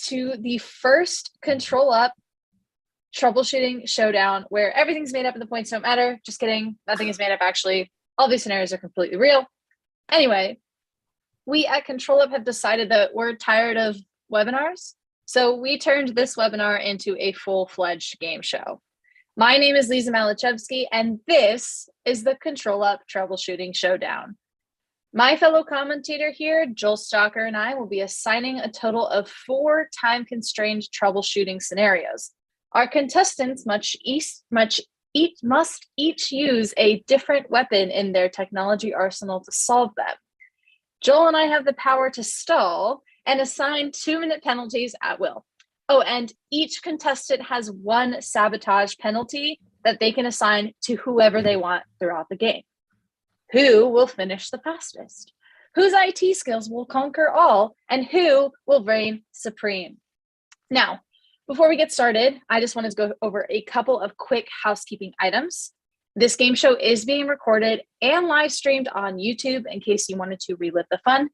to the first ControlUp Troubleshooting Showdown, where everything's made up and the points don't matter. Just kidding. Nothing is made up, actually. All these scenarios are completely real. Anyway, we at ControlUp have decided that we're tired of webinars. So we turned this webinar into a full-fledged game show. My name is Lisa Malachevsky, and this is the ControlUp Troubleshooting Showdown. My fellow commentator here, Joel Stalker, and I will be assigning a total of 4 time-constrained troubleshooting scenarios. Our contestants must each use a different weapon in their technology arsenal to solve them. Joel and I have the power to stall and assign 2-minute penalties at will. Oh, and each contestant has 1 sabotage penalty that they can assign to whoever they want throughout the game. Who will finish the fastest? Whose IT skills will conquer all? And who will reign supreme? Now, before we get started, I just wanted to go over a couple of quick housekeeping items. This game show is being recorded and live streamed on YouTube in case you wanted to relive the fun,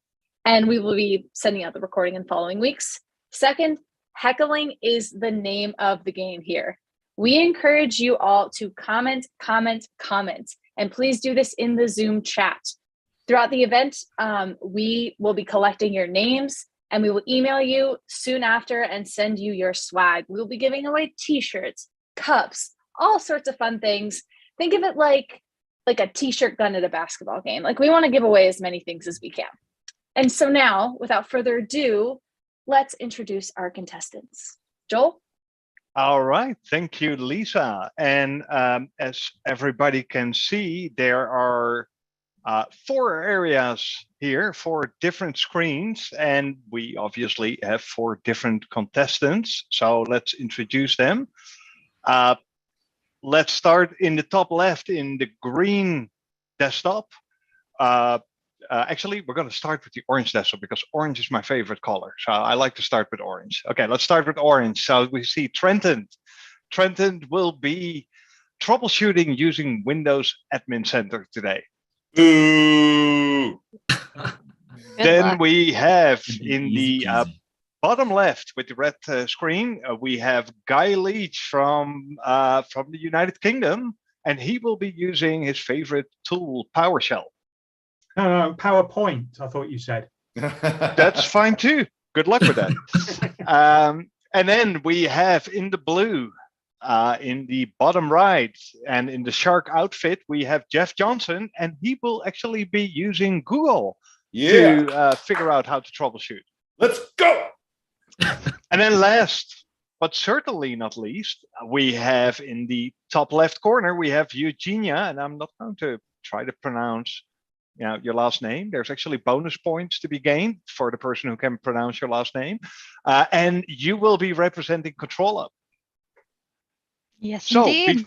and we will be sending out the recording in following weeks. Second, heckling is the name of the game here. We encourage you all to comment, and please do this in the Zoom chat. Throughout the event, we will be collecting your names, and we will email you soon after and send you your swag. We'll be giving away t-shirts, cups, all sorts of fun things. Think of it like a t-shirt gun at a basketball game. Like, we want to give away as many things as we can. And so now, without further ado, let's introduce our contestants. Joel? All right, thank you, Lisa. And as everybody can see, there are 4 areas here, 4 different screens, and we obviously have 4 different contestants. So let's introduce them. Let's start in the top left in the green desktop. Actually, we're going to start with the orange desktop because orange is my favorite color. So I like to start with orange. Okay, let's start with orange. So we see Trentent. Trentent will be troubleshooting using Windows Admin Center today. Ooh. Then we have in the bottom left with the red screen, we have Guy Leech from the United Kingdom, and he will be using his favorite tool, PowerShell. PowerPoint, I thought you said. That's fine too. Good luck with that. And then we have in the blue, in the bottom right, and in the shark outfit, we have Jeff Johnson, and he will actually be using Google to figure out how to troubleshoot. Let's go. And then last, but certainly not least, we have in the top left corner, we have Eugenia, and I'm not going to try to pronounce your last name. There's actually bonus points to be gained for the person who can pronounce your last name. And you will be representing ControlUp. Yes, so indeed.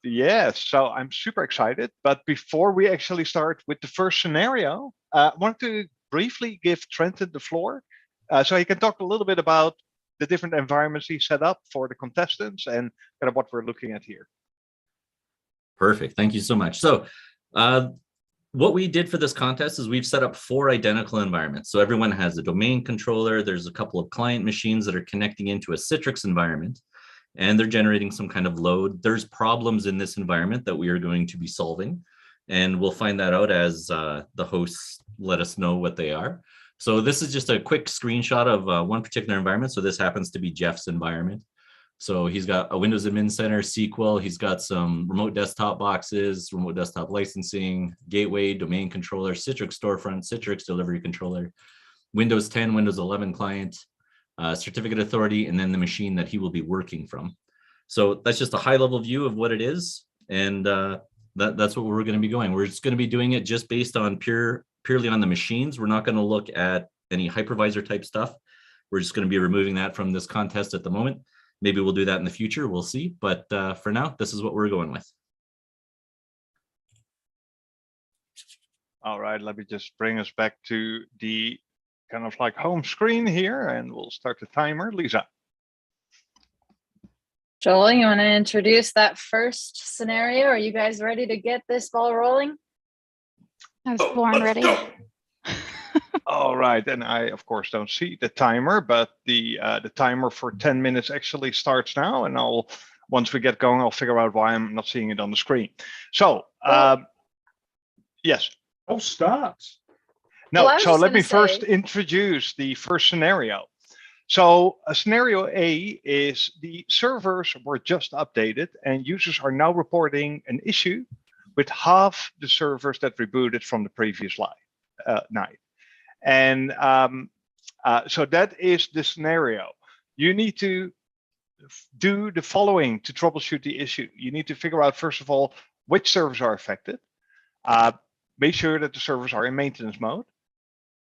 Yes, so I'm super excited. But before we actually start with the first scenario, I want to briefly give Trenton the floor so he can talk a little bit about the different environments he set up for the contestants and kind of what we're looking at here. Perfect. Thank you so much. So what we did for this contest is we've set up 4 identical environments. So everyone has a domain controller. There's a couple of client machines that are connecting into a Citrix environment, and they're generating some kind of load. There's problems in this environment that we are going to be solving, and we'll find that out as the hosts let us know what they are. So this is just a quick screenshot of one particular environment. So this happens to be Jeff's environment. So he's got a Windows Admin Center, SQL. He's got some remote desktop boxes, remote desktop licensing, gateway, domain controller, Citrix storefront, Citrix delivery controller, Windows 10, Windows 11 client, certificate authority, and then the machine that he will be working from. So that's just a high level view of what it is. And that's what we're going to be going. We're just going to be doing it just based on purely on the machines. We're not going to look at any hypervisor type stuff. We're just going to be removing that from this contest at the moment. Maybe we'll do that in the future. We'll see. But for now, this is what we're going with. All right, let me just bring us back to the kind of like home screen here, and we'll start the timer. Lisa. Joel, you want to introduce that first scenario? Are you guys ready to get this ball rolling? I was born ready. All right, and I of course don't see the timer, but the timer for 10 minutes actually starts now, and once we get going, I'll figure out why I'm not seeing it on the screen. So yes. Oh, start. No, Well, I was so just let gonna me first say- introduce the first scenario. So scenario A is the servers were just updated and users are now reporting an issue with half the servers that rebooted from the previous night. And so that is the scenario. You need to do the following to troubleshoot the issue. You need to figure out, first of all, which servers are affected. Make sure that the servers are in maintenance mode.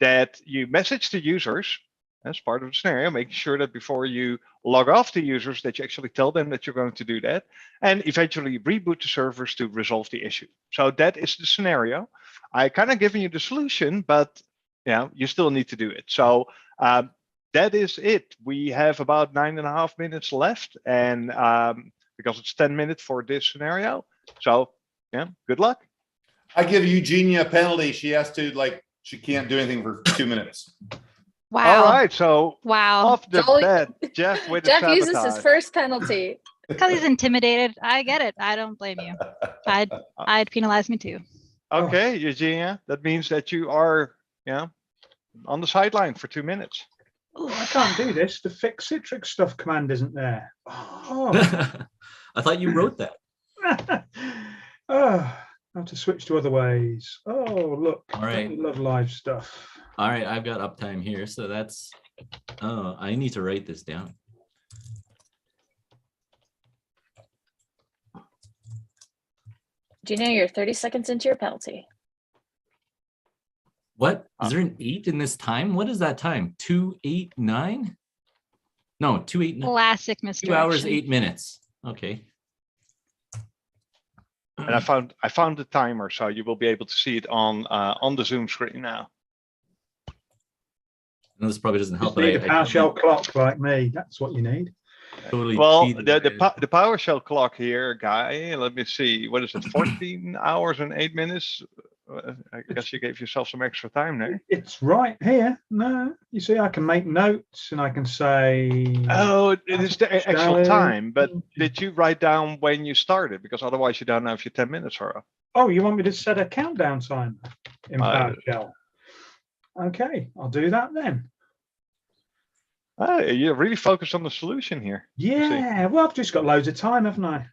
That you message the users as part of the scenario, making sure that before you log off the users, that you actually tell them that you're going to do that, and eventually reboot the servers to resolve the issue. So that is the scenario. I kind of given you the solution, but you still need to do it. So that is it. We have about 9.5 minutes left, and because it's 10 minutes for this scenario. So good luck. I give Eugenia a penalty. She has to she can't do anything for 2 minutes. Wow. All right, so Wow. off the Joel- bat, Jeff with Jeff the uses his sabotage. first penalty. Because he's intimidated. I get it. I don't blame you. I'd penalize me too. Okay, Eugenia, that means that you are on the sideline for 2 minutes. I can't do this. The fix Citrix stuff command isn't there. Oh. I thought you wrote that. Oh, how to switch to other ways. Oh, look. All right. I love live stuff. All right, I've got uptime here. So that's, I need to write this down. Do you know you're 30 seconds into your penalty? What? Is there an 8 in this time? What is that time? 2:08:9? No, 2:08:9. Classic 2 misdirection. hours, 8 minutes. Okay. And I found the timer, so you will be able to see it on the Zoom screen now. No, this probably doesn't help. Just need a PowerShell clock like me. That's what you need. Totally Well, cheated. the PowerShell clock here, guy. Let me see. What is it? 14 hours and 8 minutes. I guess you gave yourself some extra time there. It's right here. No, you see, I can make notes and I can say. Oh, it is the actual Shall- time. But did you write down when you started? Because otherwise, you don't know if your 10 minutes are up. Oh, you want me to set a countdown timer in Uh, PowerShell? Okay, I'll do that then. You're really focused on the solution here. Yeah, well, I've just got loads of time, haven't I?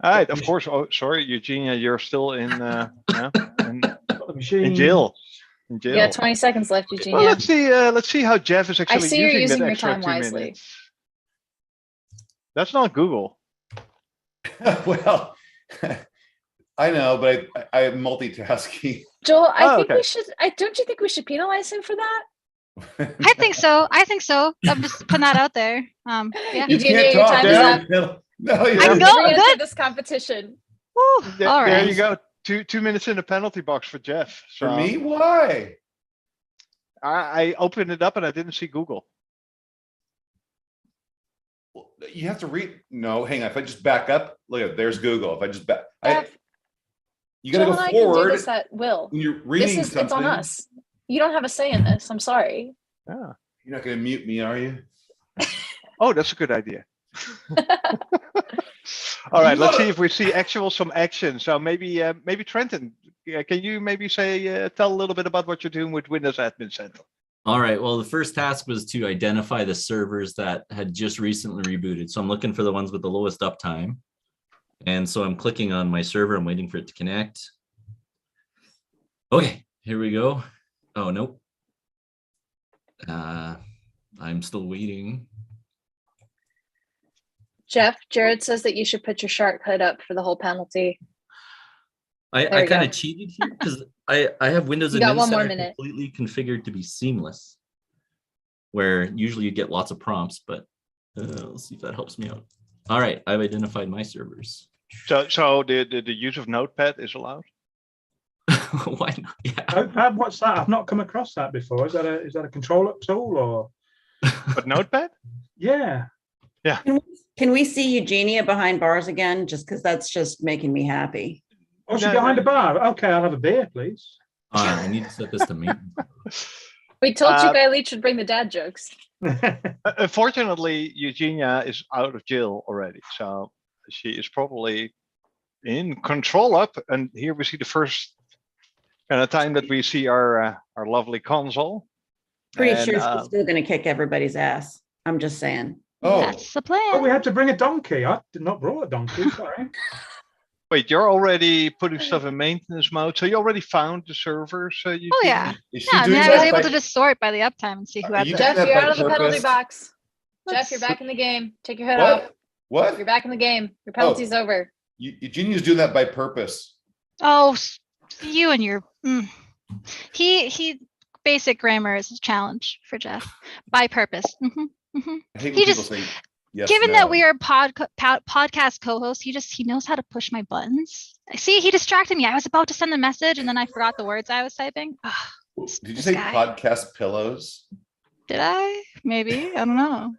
All right, of course. Oh, sorry, Eugenia, you're still in Got the machine. in jail. In jail. You got 20 seconds left, Well, Eugenia. let's see how Jeff is actually see you're using using that your extra time 2 wisely. minutes. That's not Google. Well, I know, but I am multitasking. Joel, I Oh, think okay. we should. Don't you think we should penalize him for that? I think so. I think so. I'm just putting that out there. Yeah. You Eugenia, can't your talk, time is Dad. up. No, you I don't. know. Re-enter good. this competition. Woo. There, All there right. you go. Two minutes in the penalty box for Jeff. For So me, why? I opened it up and I didn't see Google. Well, you have to read. No, hang on. If I just back up, look at there's Google. If I just back, Jeff, you got to Joel go and I can do forward this at will. when you're reading It's something. on us. You don't have a say in this. I'm sorry. Yeah. You're not going to mute me, are you? Oh, that's a good idea. All right, let's see if we see some action. So maybe Trenton, can you maybe tell a little bit about what you're doing with Windows Admin Central? All right. Well, the first task was to identify the servers that had just recently rebooted. So I'm looking for the ones with the lowest uptime. And so I'm clicking on my server. I'm waiting for it to connect. Okay, here we go. Oh, nope. I'm still waiting. Jeff, Jared says that you should put your shortcut up for the whole penalty. I we kind go. of cheated here because I have Windows You got Admin one more Center minute. completely configured to be seamless, where usually you get lots of prompts, but let's see if that helps me out. All right, I've identified my servers. So the use of Notepad is allowed? Why not? Yeah. Notepad, what's that? I've not come across that before. Is that a ControlUp tool or? But Notepad? Yeah. Can we see Eugenia behind bars again? Just because that's just making me happy. Oh, she's No, behind a bar. Okay, I'll have a beer, please. I need to set this to maintenance. We told you Guy Leech should bring the dad jokes. Unfortunately, Eugenia is out of jail already, so she is probably in ControlUp. And here we see the first kind of time that we see our lovely console. Pretty And, sure she's still gonna kick everybody's ass. I'm just saying. Oh, That's the Oh, plan. we had to bring a donkey. I did not brought a donkey. Sorry. Wait, you're already putting stuff in maintenance mode, so you already found the servers? Oh, yeah. is she Yeah, I mean, doing I was that able by- to just sort by the uptime and see who Are had you the. doing Jeff, that you're by out of the penalty purpose? box. Jeff, Let's- you're back in the game. Take your hood off. What? You're back in the game. Your penalty's over. Eugenia's doing that by purpose. Oh, you and your. He basic grammar is a challenge for Jeff by purpose. I hate He when people just- say yes. Given no. that we are podcast co-hosts, he knows how to push my buttons. See, he distracted me. I was about to send a message and then I forgot the words I was typing. Did you this say guy. podcast pillows? Did I? Maybe. I don't know.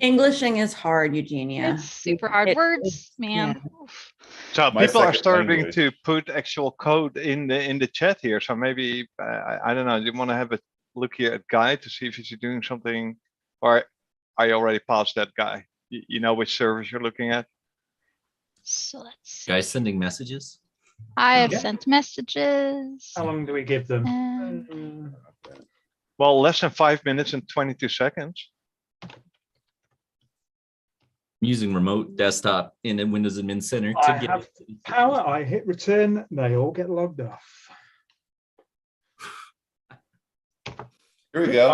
Englishing is hard, Eugenia. It's super hard words, man. So My people are second starting language. to put actual code in the chat here. So maybe I don't know. You want to have a look here at Guy to see if he's doing something, or are you already past that guy? You know which service you're looking at. So let's see. Guys sending messages. I have Yeah. sent messages. How long do we give them? And Well, less than 5 minutes and 22 seconds. I'm using remote desktop in the Windows Admin Center I to get have power. I hit return. They all get logged off. Here we go.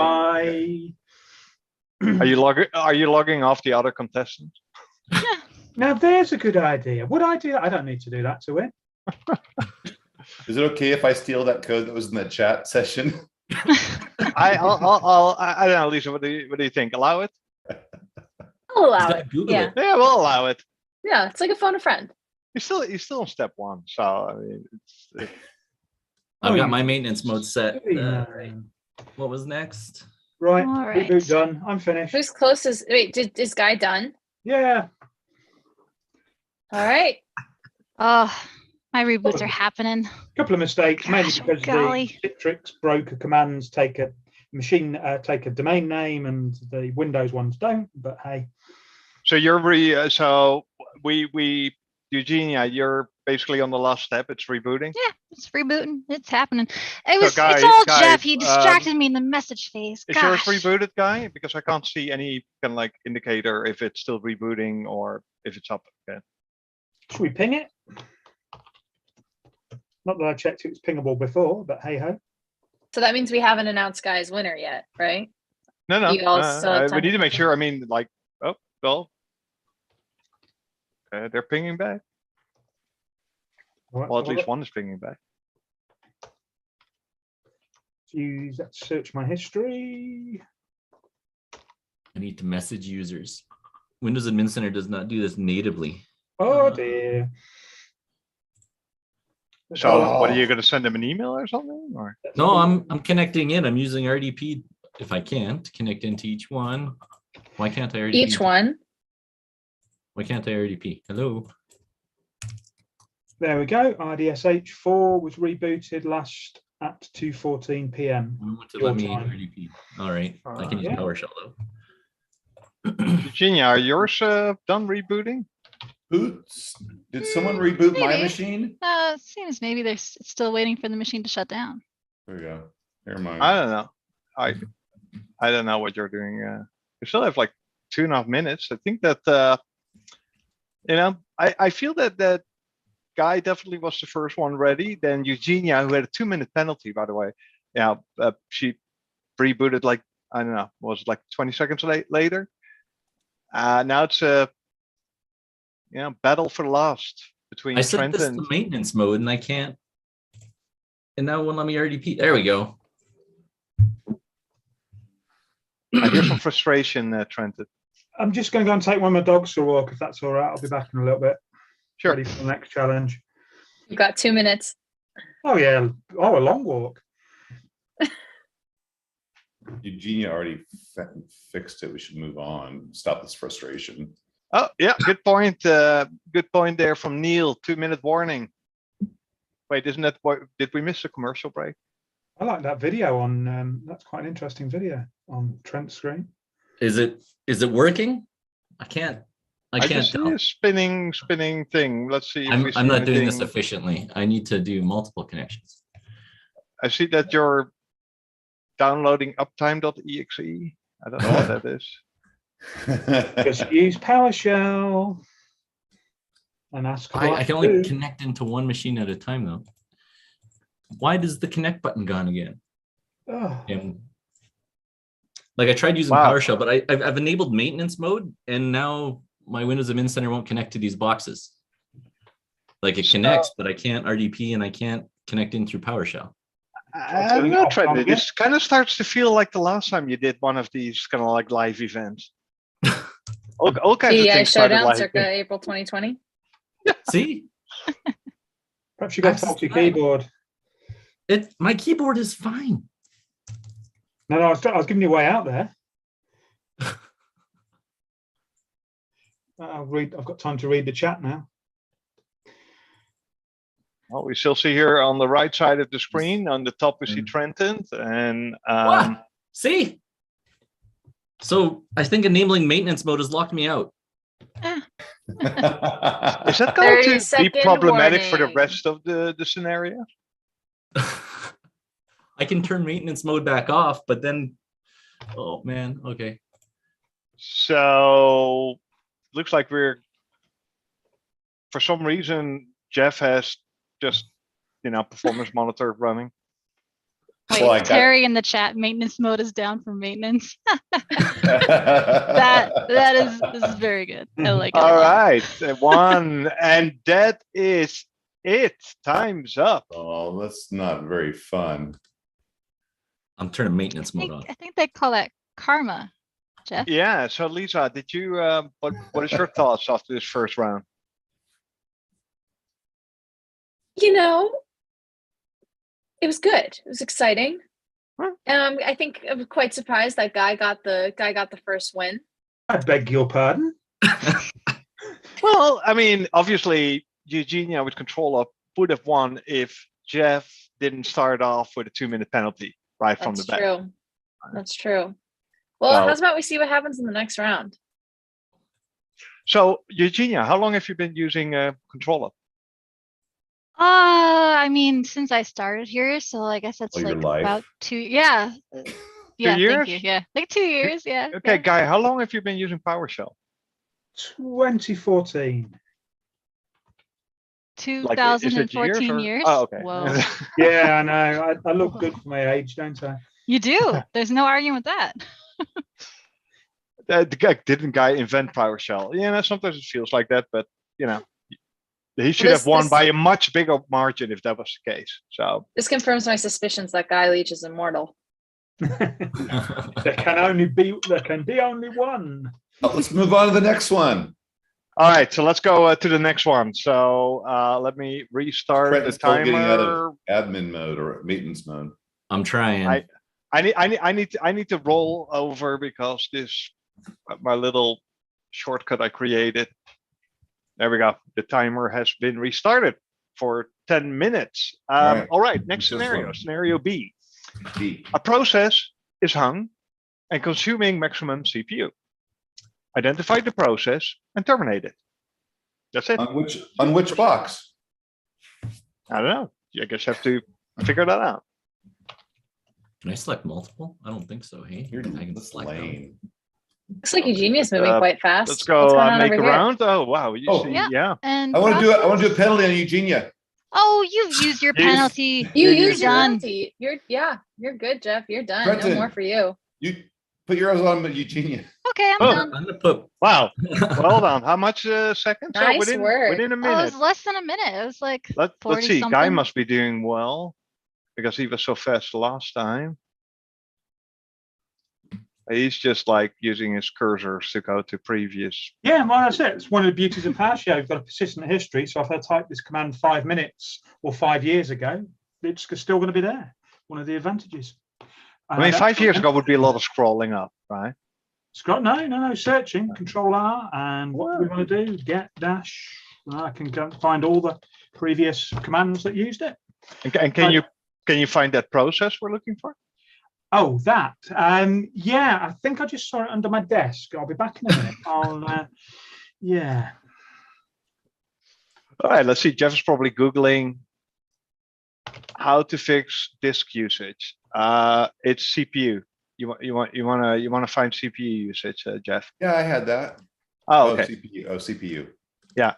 Are you logging off the other contestants? Now there's a good idea. Would I do that? I don't need to do that to it. Is it okay if I steal that code that was in the chat session? I don't know, Lisa. What do you think? Allow it? I'll allow Just it. Google Yeah. it. Yeah, we'll allow it. Yeah, it's like a phone a friend. You're still on step one, so I mean, I've Oh, got you- my maintenance mode set. Silly Right. man. What was next? Right, All right. reboot done. I'm finished. Who's closest? Wait, is Guy done? Yeah. All right. oh, my reboots are happening. Couple of mistakes, mainly Gosh, oh because golly. the Citrix broker commands take a take a domain name and the Windows ones don't. But hey, so Eugenia, you're basically on the last step. It's rebooting. Yeah, it's rebooting. It's happening. It's Guy- all Guy, Jeff. He distracted me in the message phase. Is yours Gosh. rebooted, Guy? Because I can't see any kind of like indicator if it's still rebooting or if it's up again. should we ping it? Not that I checked it was pingable before, but hey ho. So that means we haven't announced Guy's winner yet, right? No. You all still have We time need to- to make sure. I mean, like, oh well, they're pinging back. Right, Well, at have a least look. one is pinging back. Use that to search my history. I need to message users. Windows Admin Center does not do this natively. Oh dear. So, what are you going to send them an email or something? Or No, I'm connecting in. I'm using RDP if I can to connect into each one. Why can't I RDP? Each one. Why can't I RDP? Hello. There we go. RDSH4 was rebooted last at 2:14 p.m. I want to Your let me time. RDP. All right. I can use Yeah. PowerShell though. Eugenia, are yours done rebooting? Did someone reboot my maybe. machine? Seems maybe they're still waiting for the machine to shut down. There we go. Never mind. I don't know. I don't know what you're doing. You still have like 2.5 minutes. I think that I feel that Guy definitely was the first one ready. Then Eugenia, who had a 2-minute penalty, by the way. Yeah, she rebooted like, I don't know, was it like 20 seconds later? Now it's a battle for last between I set Trentent this to maintenance mode and I can't. And now it won't let me RDP. There we go. I hear some frustration, Trentent. I'm just going to go and take one of my dogs for a walk, if that's all right. I'll be back in a little bit. Sure. Ready for the next challenge. You've got 2 minutes. Oh yeah. Oh, a long walk. Eugenia already fixed it. We should move on. Stop this frustration. Oh, yeah, good point. Good point there from Neil. 2-minute warning. Wait, isn't that what? Did we miss a commercial break? I like that video on. That's quite an interesting video on Trent's screen. Is it working? I can't I just see tell. a spinning thing. Let's see. If we see I'm not doing this anything. efficiently. I need to do multiple connections. I see that you're downloading uptime.exe. I don't know what that is. Just use PowerShell and ask. I can only connect into one machine at a time though. Why does the connect button gone again? Oh, Like I tried using Wow. PowerShell, but I've enabled maintenance mode, and now my Windows Admin Center won't connect to these boxes. Like it connects, but I can't RDP and I can't connect in through PowerShell. I'm not trying to. This kind of starts to feel like the last time you did one of these kind of like live events. All kinds of TDI things started Showdown like circa April 2020. See, perhaps you got to talk to your keyboard. my keyboard is fine. No, I was giving you a way out there. I've got time to read the chat now. Well, we still see here on the right side of the screen. On the top, we see Trentent, and What? See? So I think enabling maintenance mode has locked me out. is that going to be 30-second problematic for the warning. rest of the scenario? I can turn maintenance mode back off, but then, oh man, okay. So looks like we're, for some reason, Jeff has just, performance monitor running. Wait, Well, I got- Terry in the chat, maintenance mode is down for maintenance. This is very good. I like it. a All lot. right, one, and that is it. Time's up. Oh, that's not very fun. I'm turning maintenance mode on. I think they call that karma, Jeff. Yeah. So Lisa, did you? What is your thoughts after this first round? It was good. It was exciting. Huh. I think I was quite surprised that guy got the first win. I beg your pardon. Well, I mean, obviously, Eugenia with ControlUp would have won if Jeff didn't start off with a 2-minute penalty right from the That's back. true. That's true. Well, Well- how's about we see what happens in the next round? So, Eugenia, how long have you been using ControlUp? I mean, since I started here, so I guess that's All your like life. about 2. Yeah. Yeah. years? Thank you. Yeah, like 2 years. Yeah. Okay, yeah. Guy, how long have you been using PowerShell? 2014. Like, is it 2014 or- years. Oh, okay. Whoa. Yeah, I know. I look good for my age, don't I? You do. There's no argument with that. Didn't Guy invent PowerShell? Yeah, sometimes it feels like that, but he should This- have won this- by a much bigger margin if that was the case. So This confirms my suspicions that Guy Leech is immortal. There can be only one. Let's move on to the next one. all right, so let's go to the next one. So let me restart Trent the is still getting out timer. of admin mode or maintenance mode. I'm trying. I need to roll over because my little shortcut I created. There we go. The timer has been restarted for 10 minutes. All right, next This scenario, one. scenario B. D. A process is hung and consuming maximum CPU. Identify the process and terminate it. That's it. On which box? I don't know. I guess you have to figure that out. Can I select multiple? I don't think so. Hey, You're I can select them. lame. Looks like Eugenia's moving quite fast. Let's What's go going on make a over here? round. Oh, wow. You Oh. see, Yeah. yeah. And I want to process- do a penalty on Eugenia. Oh, you've used your You- penalty. You You're use your done. penalty. You're good, Jeff. You're done. No Trenton. more for you. You put yours on Eugenia. Okay, I'm Oh. done. I'm gonna put. Wow. Well done. How much seconds? Nice within work. a Oh, it minute. was less than a minute. It was like Let's 40 see. Guy something. must be doing well because he was so fast last time. He's just like using his cursors to go to previous. Yeah, well, that's it. It's one of the beauties of PowerShell. You've got a persistent history. So if I type this command 5 minutes or 5 years ago, it's still going to be there. One of the advantages. I mean, 5 years ago would be a lot of scrolling up, right? Scott, no, searching, Control R, and what do we want to do? Get dash. I can go find all the previous commands that used it. And can you Can you find that process we're looking for? Oh, that. Yeah, I think I just saw it under my desk. I'll be back in a minute. Yeah. All right, let's see. Jeff is probably Googling how to fix disk usage. It's CPU. You want to find CPU usage, Jeff. Yeah, I had that. Oh, okay. CPU. Oh, CPU. Yeah.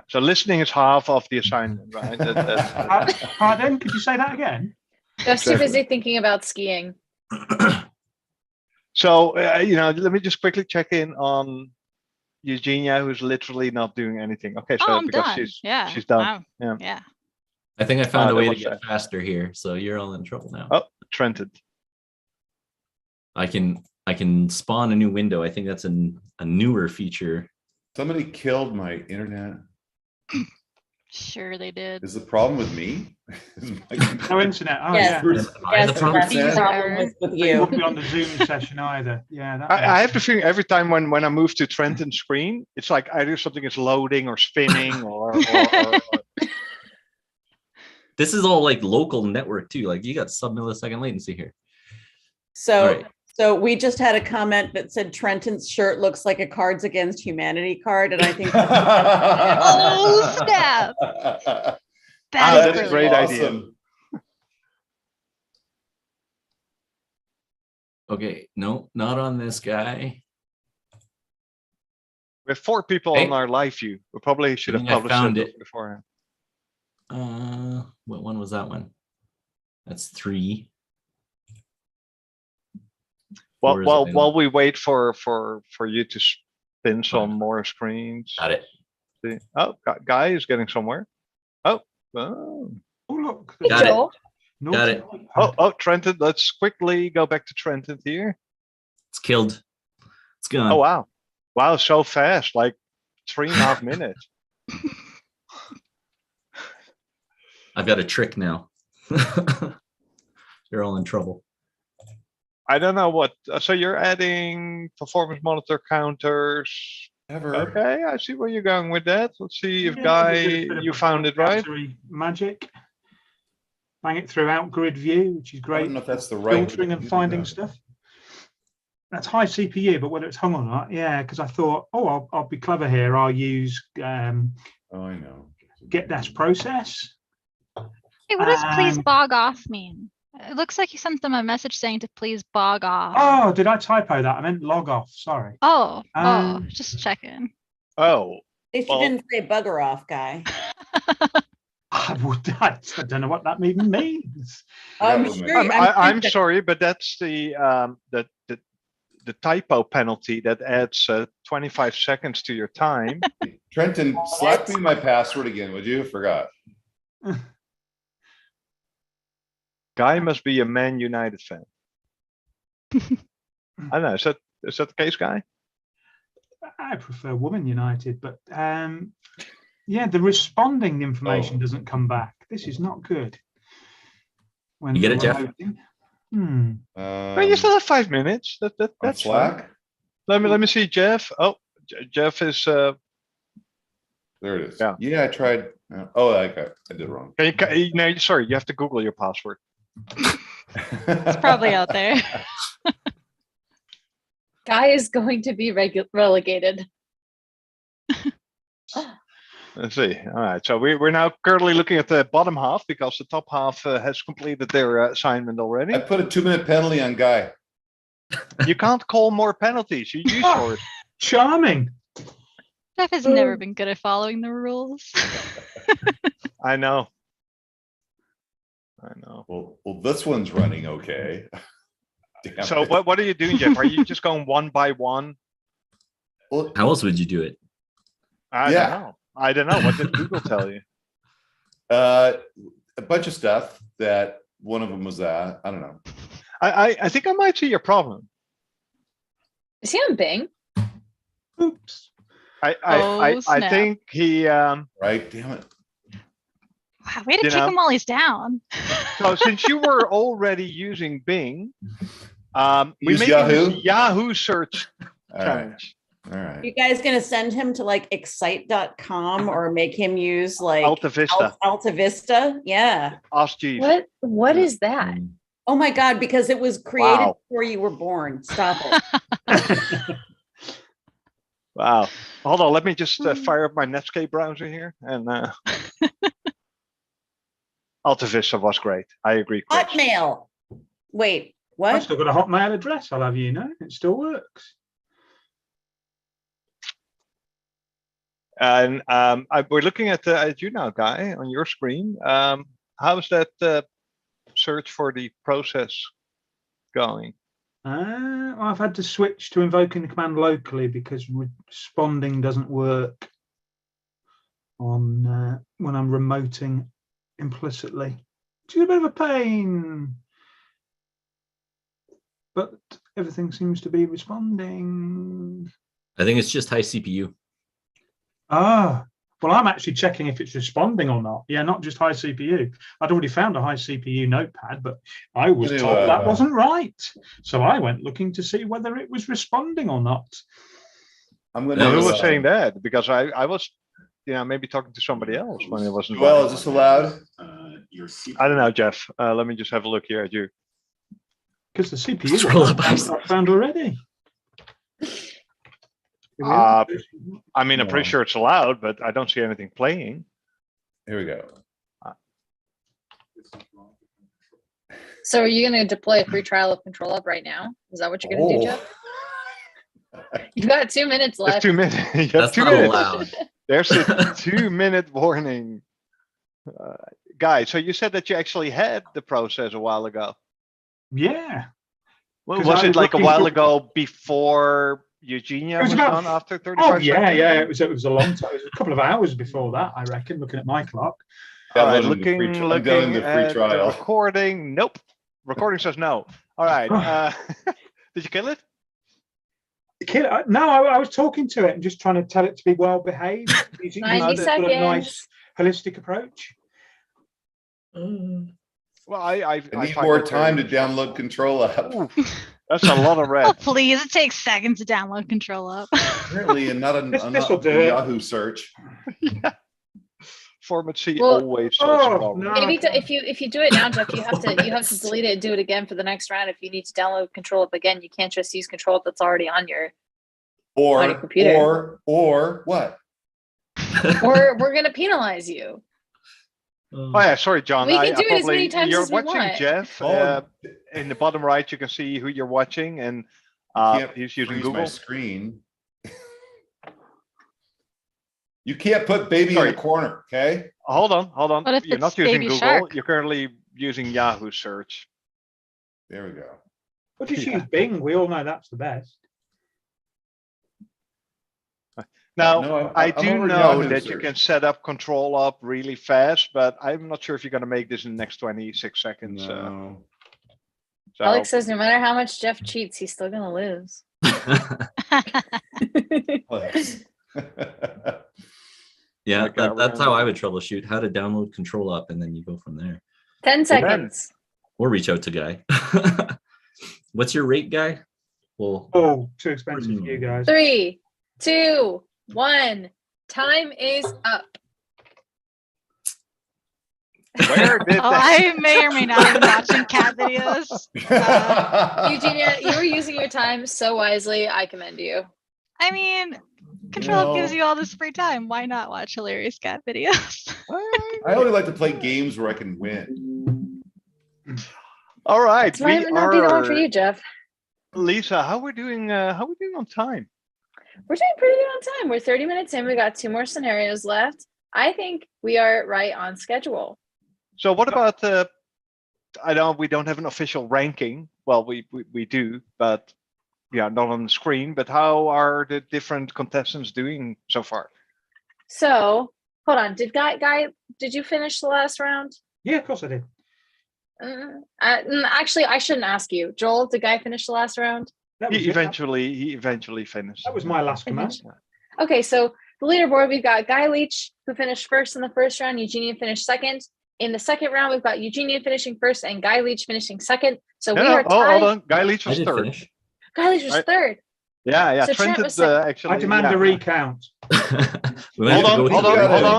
So listening is half of the assignment, right? Pardon? Could you say that again? Jeff's too busy thinking about skiing. So, let me just quickly check in on Eugenia, who's literally not doing anything. Okay, so I'm because done. she's done. Wow. Yeah. I think I found a way to what's get that? faster here, so you're all in trouble now. Oh, Trentent. I can spawn a new window. I think that's a newer feature. Somebody killed my internet. Sure they did. Is the problem with me? No internet. Oh, Yes. yeah. Yes, The the problem problem is- was with It you. wouldn't be on the Zoom session either. Yeah. That I have the feeling every time when I move to Trentent's screen, it's like either something is loading or spinning or This is all like local network too. Like you got sub-millisecond latency here. So, All right. so we just had a comment that said Trenton's shirt looks like a Cards Against Humanity card, and I think. Oh, snap. Ah, That that's is a great brilliant. idea. Okay, no, not on this guy. We have 4 people Hey. on our live view. We probably should have think I published found it it. beforehand. What one was that one? That's 3. Or is it While available? we wait for you to spin some more screens. Got it. See. Oh, Guy is getting somewhere. Oh. Oh, look. Hey, Got it. Joel. Got it. Oh, Trenton. Let's quickly go back to Trenton here. It's killed. It's gone. Oh, wow. Wow, so fast, like 3.5 minutes. I've got a trick now. You're all in trouble. I don't know what. So you're adding performance monitor counters. Ever. Okay, I see where you're going with that. Let's see if Yeah, Guy, there's a bit of you found it right. proprietary magic. Bang it throughout grid view, which is I great. don't know if that's the right. Filtering and finding stuff. That's high CPU, but whether it's hung or not, yeah. Because I thought, oh, I'll be clever here. I'll use Oh, I know. get dash process. Hey, what does please Um, bog off mean? It looks like you sent them a message saying to please bog off. Oh, did I typo that? I meant log off. Sorry. Oh, Um, just checking. Oh, At least Well- you didn't say bugger off, Guy. I don't know what that even means. I'm Yeah, sure. I'm sorry, but that's the typo penalty that adds 25 seconds to your time. Trenton, slap me my password again, would you? Forgot. Guy must be a Man United fan. I don't know. Is that the case, Guy? I prefer Woman United, but yeah, the responding information doesn't come back. This is not good. When You get it, we're Jeff? loading. Well, you still have 5 minutes. On That's fine. Slack? Let me see, Jeff. Oh, Jeff is. There it is. Yeah. Yeah, I tried. I did it wrong. No, sorry. You have to Google your password. It's probably out there. Guy is going to be relegated. Let's see. All right. So we're now currently looking at the bottom half because the top half has completed their assignment already. I put a 2-minute penalty on Guy. You can't call more penalties. You use yours. Charming. Jeff has never been good at following the rules. I know. Well, this one's running okay. Damn So it. what are you doing, Jeff? Are you just going one by one? Well, How else would you do it? I Yeah. don't know. I don't know. What did Google tell you? a bunch of stuff that one of them was that. I don't know. I think I might see your problem. Is he on Bing? Oops. I snap. think he Right? Damn it. Wow, way to You kick know. him while he's down. so since you were already using Bing, we Use made Yahoo? this Yahoo search All right. challenge. All right. You guys gonna send him to like excite.com or make him use like Alta Vista. Alta Vista? Yeah. Ask Jeeves. What is that? Mm. Oh my God, because it was created Wow. before you were born. Stop it. Wow. Hold on. Let me just fire up my Netscape browser here. And Alta Vista was great. I agree. Chris. Hotmail. Wait, I've what? still got a Hotmail address. I'll have you know, it still works. And we're looking at you now, Guy, on your screen. How's that search for the process going? I've had to switch to invoking the command locally because responding doesn't work on when I'm remoting implicitly. It's a bit of a pain, but everything seems to be responding. I think it's just high CPU. Ah, well, I'm actually checking if it's responding or not. Yeah, not just high CPU. I'd already found a high CPU notepad, but I was told that wasn't right. So I went looking to see whether it was responding or not. I'm going Now, who to. was saying that? Because I was, maybe talking to somebody else when it wasn't. Well, right. is this allowed? I don't know, Jeff. Let me just have a look here at you. Because the CPU Scroll one up. I found already. I mean, I'm pretty sure it's allowed, but I don't see anything playing. Here we go. So are you going to deploy a free trial of ControlUp right now? Is that what you're going to do, Jeff? You've got 2 minutes There's left. 2 minutes. You have That's 2 not minutes. allowed. There's a 2-minute warning. Guy, so you said that you actually had the process a while ago. Yeah. Well, 'Cause was I it was like a looking while for- ago before Eugenia It was was about- done after 35 Oh, yeah, seconds? yeah. It was a long time. It was a couple of hours before that, I reckon, looking at my clock. All right, Downloading the free looking downloading the free at the trial. recording. Nope. Recording says no. All right. Did you kill it? No, I was talking to it and just trying to tell it to be well behaved. 90 Sort of nice seconds. holistic approach. Well, I I need find more that time to very download ControlUp. Ooh, that's a lot of Oh, red. please. It takes seconds to download ControlUp. Apparently, and not This'll do it. Yahoo search. Format C Well- always solves the Oh, problem. no. Maybe if you do it now, Jeff, you have to delete it and do it again for the next round. If you need to download ControlUp again, you can't just use ControlUp that's already on your on your computer. Or what? or we're gonna penalize you. Oh yeah, sorry, John. We can do it as probably, many times you're as we watching want. Jeff. Oh. In the bottom right, you can see who you're watching, and Can't he's using freeze Google. my screen. You can't put baby Sorry. in a corner, okay? Hold on. What if You're not it's using Baby Google. Shark? You're currently using Yahoo search. There we go. But just Yeah. use Bing. We all know that's the best. Now, No, I I'm do over know Yahoo that you search. can set up ControlUp really fast, but I'm not sure if you're going to make this in the next 26 seconds. No. So, Alex says no matter how much Jeff cheats, he's still gonna lose. Yeah, Like, we're that's gonna- how I would troubleshoot, how to download ControlUp, and then you go from there. 10 seconds. Or reach out to Guy. What's your rate, Guy? Well, Oh, too expensive for you guys. 3, 2, 1. Time is up. where did Oh, that? I may or may not have been watching cat videos. Eugenia, you were using your time so wisely. I commend you. I mean, ControlUp gives No. you all this free time. Why not watch hilarious cat videos? I only like to play games where I can win. All right, This might not be the one for you, Jeff. Lisa, how we doing? How we doing on time? We're doing pretty good on time. We're 30 minutes in. We got 2 more scenarios left. I think we are right on schedule. So what about the? I know we don't have an official ranking. Well, we do, but yeah, not on the screen. But how are the different contestants doing so far? So hold on. Did Guy? Did you finish the last round? Yeah, of course I did. Actually, I shouldn't ask you. Joel, did Guy finish the last round? That was He it. eventually finished. That was my last command. Okay, so the leaderboard, we've got Guy Leech, who finished first in the first round. Eugenia finished second. In the second round, we've got Eugenia finishing first and Guy Leech finishing second. So we are Oh, tied. hold on. Guy Leech I was did third. finish. Guy Leech was Right. third. Yeah. So Trent Trenton was saying- actually. I demand yeah. a recount. We might have to go with Hold the on.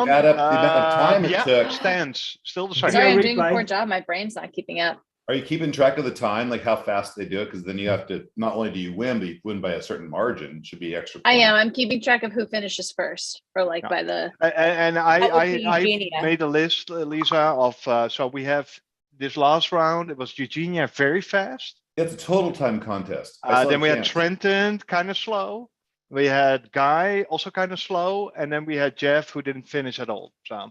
replay. Add up the amount of time it Yeah, took. stands still the Video same. Sorry, I'm doing a replay. poor job. My brain's not keeping up. Are you keeping track of the time, like how fast they do it? Because then you have to, not only do you win, but you win by a certain margin. It should be extra. I am. point. I'm keeping track of who finishes first, or like Yeah. by the. And That would be I Eugenia. made a list, Lisa, of so we have this last round. It was Eugenia very fast. It's a total time contest. I still Then have we a had chance. Trenton, kind of slow. We had Guy, also kind of slow, and then we had Jeff, who didn't finish at all. So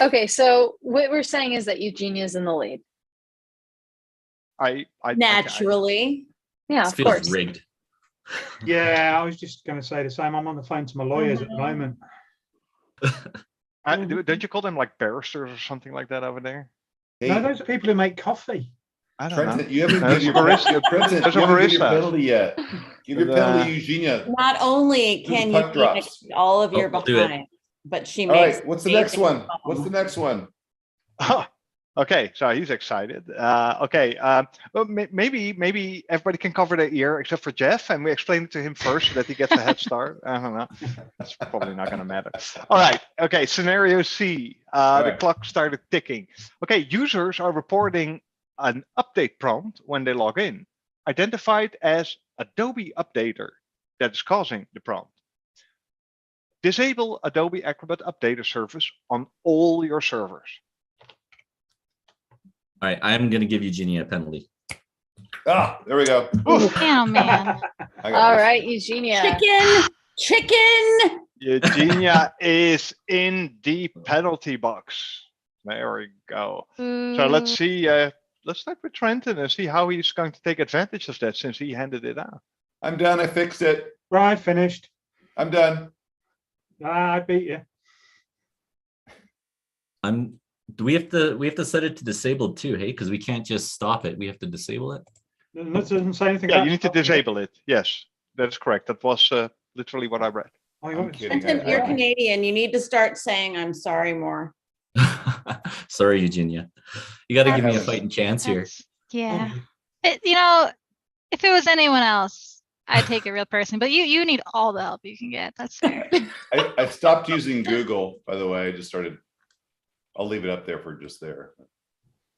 Okay, so what we're saying is that Eugenia's in the lead. I Naturally. Yeah, This of feels course. rigged. Yeah, I was just going to say the same. I'm on the phone to my lawyers at the moment. don't you call them like barristers or something like that over there? Hey, No, those are people who make coffee. I don't know. Trenton, you haven't That's given your barista. Trenton, That's you a haven't given your barista. penalty yet. Give your But, penalty, Eugenia. Not only Ooh, can you puck drops. keep all of your I'll do it. behind, but she All makes. right, what's the next amazing one? What's the foam. next one? Okay, so he's excited. Okay, well, maybe everybody can cover their ear except for Jeff, and we explain it to him first so that he gets a head start. I don't know. That's probably not going to matter. All right. Okay. Scenario C. The right. clock started ticking. Okay. Users are reporting an update prompt when they log in, identified as Adobe Updater that is causing the prompt. Disable Adobe Acrobat Updater service on all your servers. All right, I'm going to give Eugenia a penalty. Ah, there we go. Oh, man. I got All this. right, Eugenia. Chicken. Eugenia is in the penalty box. There we go. So let's see. Let's start with Trenton and see how he's going to take advantage of that since he handed it out. I'm done. I fixed it. Right, finished. I'm done. I beat you. Do we have to set it to disabled too, hey? Because we can't just stop it. We have to disable it. That doesn't say anything. Yeah, about you need to stopping it. disable it. Yes, that's correct. That was literally what I read. Oh, you I'm want to kidding. disable Trenton, it? you're Right. Canadian. You need to start saying I'm sorry more. Sorry, Eugenia. You got to I give me a haven't. fighting chance here. Yeah. Oh, You know, if it was anyone else, I'd take a real person, but you need all the help you can get. That's fair. I stopped using Google, by the way. I just started. I'll leave it up there for just there.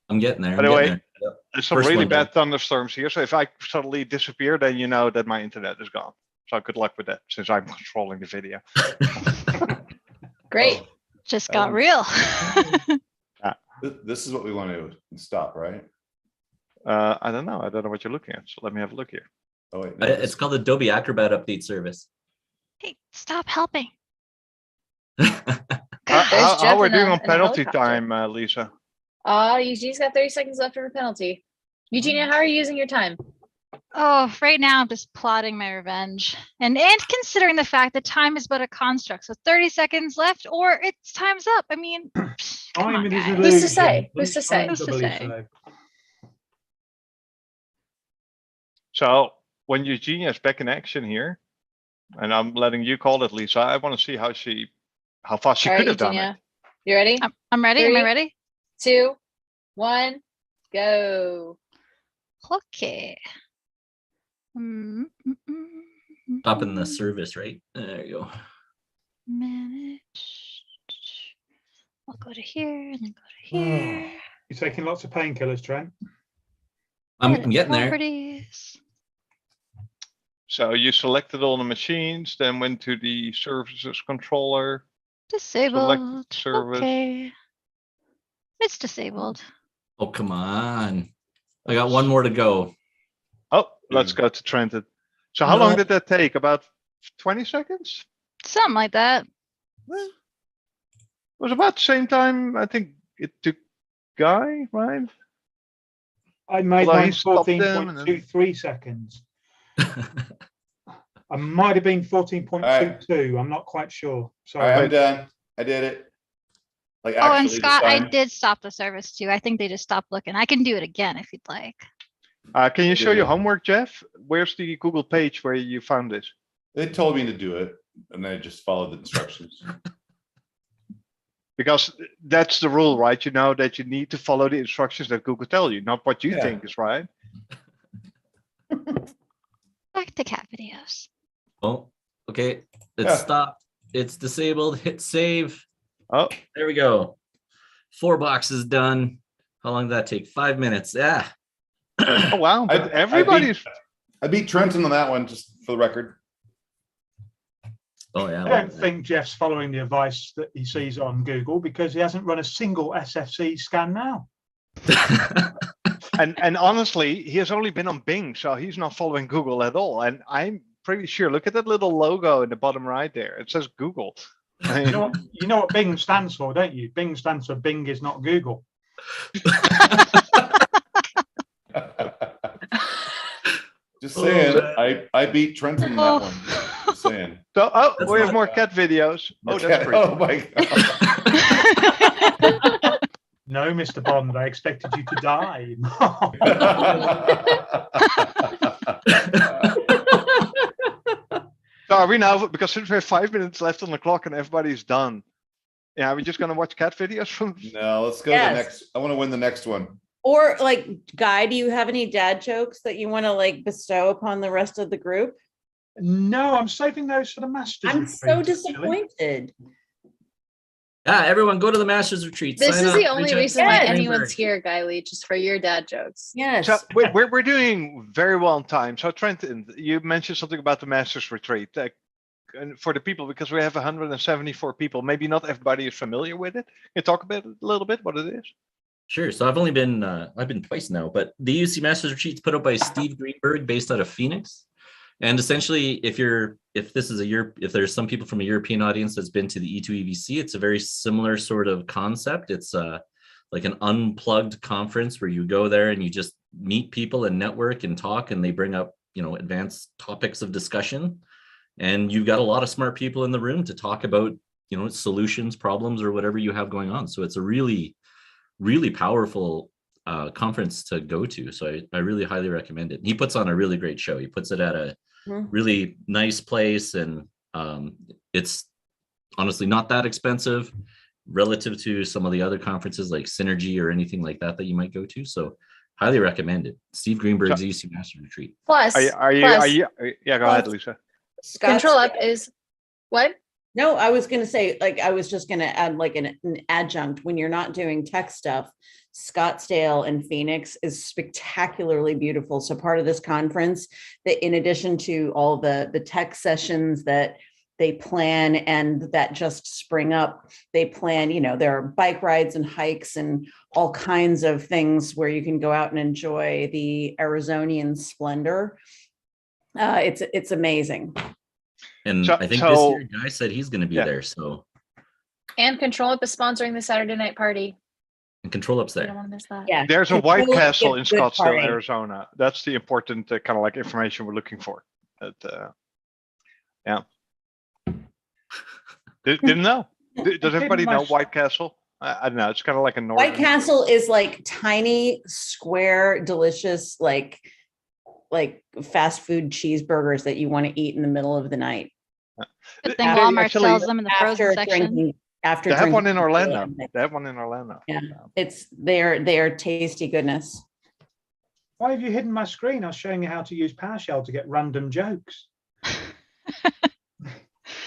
I'm getting there. By the I'm way, getting there. There's some First really one down. bad thunderstorms here. So if I suddenly disappear, then you know that my internet is gone. So good luck with that since I'm controlling the video. Great. Just That got was- real. This is what we want to stop, right? I don't know. I don't know what you're looking at. So let me have a look here. Oh wait, no, It's called Adobe Acrobat Update Service. Hey, stop helping. How Jeff we're in doing a- on in a penalty helicopter. time, Lisa? Eugenia's got 30 seconds left of her penalty. Eugenia, how are you using your time? Oh, right now I'm just plotting my revenge. And considering the fact that time is but a construct. So 30 seconds left or it's time's up. I mean, come Time on, it is guys. an Who's to say? illusion. Who's to say? Who's to Unbelievable. say? So when Eugenia is back in action here, and I'm letting you call it, Lisa, I want to see how fast she All could right, have done it. Eugenia. You ready? I'm ready. Am I 3, ready? 2, 1, go. Okay. Mm, mm, mm, mm, Stopping the mm. service, right? There you go. Manage. I'll go to here and then go to here. You're taking lots of painkillers, Trent. I'm Edit getting there. properties. So you selected all the machines, then went to the services controller. Disabled. service. Okay. It's disabled. Oh, come on. I got one more to go. Oh, let's go to Trenton. So how long No. did that take? About 20 seconds? Something like that. It was about the same time, I think it took Guy, right? I made Although he mine stopped them and then- 14.23 seconds. I might have been 14.22. I'm not quite sure. All Sorry. right, I'm done. I did it. Like Oh, and actually this Scott, I time. did stop the service too. I think they just stopped looking. I can do it again if you'd like. Can you show Yeah. your homework, Jeff? Where's the Google page where you found this? They told me to do it, and I just followed the instructions. Because that's the rule, right? You know that you need to follow the instructions that Google tell you, not what you Yeah. think is right. Back Back to cat videos. Oh, okay. It's Yeah. stopped. It's disabled. Hit save. Oh, There we go. 4 boxes done. How long did that take? 5 minutes. Yeah. oh wow! I- But everybody's. I beat Trenton on that one, just for the record. Oh yeah. I don't think Jeff's following the advice that he sees on Google because he hasn't run a single SFC scan now. And honestly, he has only been on Bing, so he's not following Google at all. And I'm pretty sure. Look at that little logo in the bottom right there. It says Google. I You mean, know what Bing stands for, don't you? Bing stands for Bing is not Google. Just saying, I beat Trenton on that Oh. one. Just saying. so That's we have not more cat videos. Oh, that's pretty. Oh my god. No, Mr. Bond, I expected you to die. So are we now, because since we have 5 minutes left on the clock and everybody's done, yeah, we're just gonna watch cat videos from. No, let's go to Yes. the next. I want to win the next one. Or like, Guy, do you have any dad jokes that you want to like bestow upon the rest of the group? No, I'm saving those for the Masters. I'm so retreat, actually. disappointed. Yeah, everyone go to the Masters Retreat. This Sign is up, the only reach out to reason why Yes. anyone's here, Guy Leech, is for your dad jokes. Yes. So we're doing very well on time. So Trenton, you mentioned something about the Masters Retreat. And for the people, because we have 174 people, maybe not everybody is familiar with it. Can you talk about it a little bit, what it is? Sure. So I've only been I've been twice now, but the UC Masters Retreat is put up by Steve Greenberg, based out of Phoenix. And essentially, if there's some people from a European audience that's been to the E2 EVC, it's a very similar sort of concept. It's like an unplugged conference where you go there and you just meet people and network and talk, and they bring up, advanced topics of discussion. And you've got a lot of smart people in the room to talk about, solutions, problems, or whatever you have going on. So it's a really, really powerful conference to go to. So I really highly recommend it. He puts on a really great show. He puts it at a really nice place, and it's honestly not that expensive relative to some of the other conferences like Synergy or anything like that you might go to. So highly recommend it. Steve Greenberg's EC Master Retreat. Plus, Are you, yeah, go ahead, Lisa. Scott, ControlUp is what? no, I was going to say, I was just going to add like an adjunct when you're not doing tech stuff. Scottsdale and Phoenix is spectacularly beautiful. So part of this conference, that in addition to all the tech sessions that they plan and that just spring up, they plan, there are bike rides and hikes and all kinds of things where you can go out and enjoy the Arizonian splendor. It's amazing. And So- I think so- this year Guy said he's going to be Yeah. there. So And ControlUp is sponsoring the Saturday night party. and ControlUp's You don't there. want to miss that. Yeah. There's a White Control Castle in is good Scottsdale, party. Arizona. That's the important kind of like information we're looking for. Yeah. Didn't know. Does everybody know White Castle? I don't know. It's kind of like a northern. White Castle is like tiny, square, delicious, like fast food cheeseburgers that you want to eat in the middle of the night. Good thing They Walmart actually- sells them in the frozen After section. drinking, after They have one drinking in Orlando. tequila. They have one in Orlando. Yeah. They're tasty goodness. Why have you hidden my screen? I was showing you how to use PowerShell to get random jokes.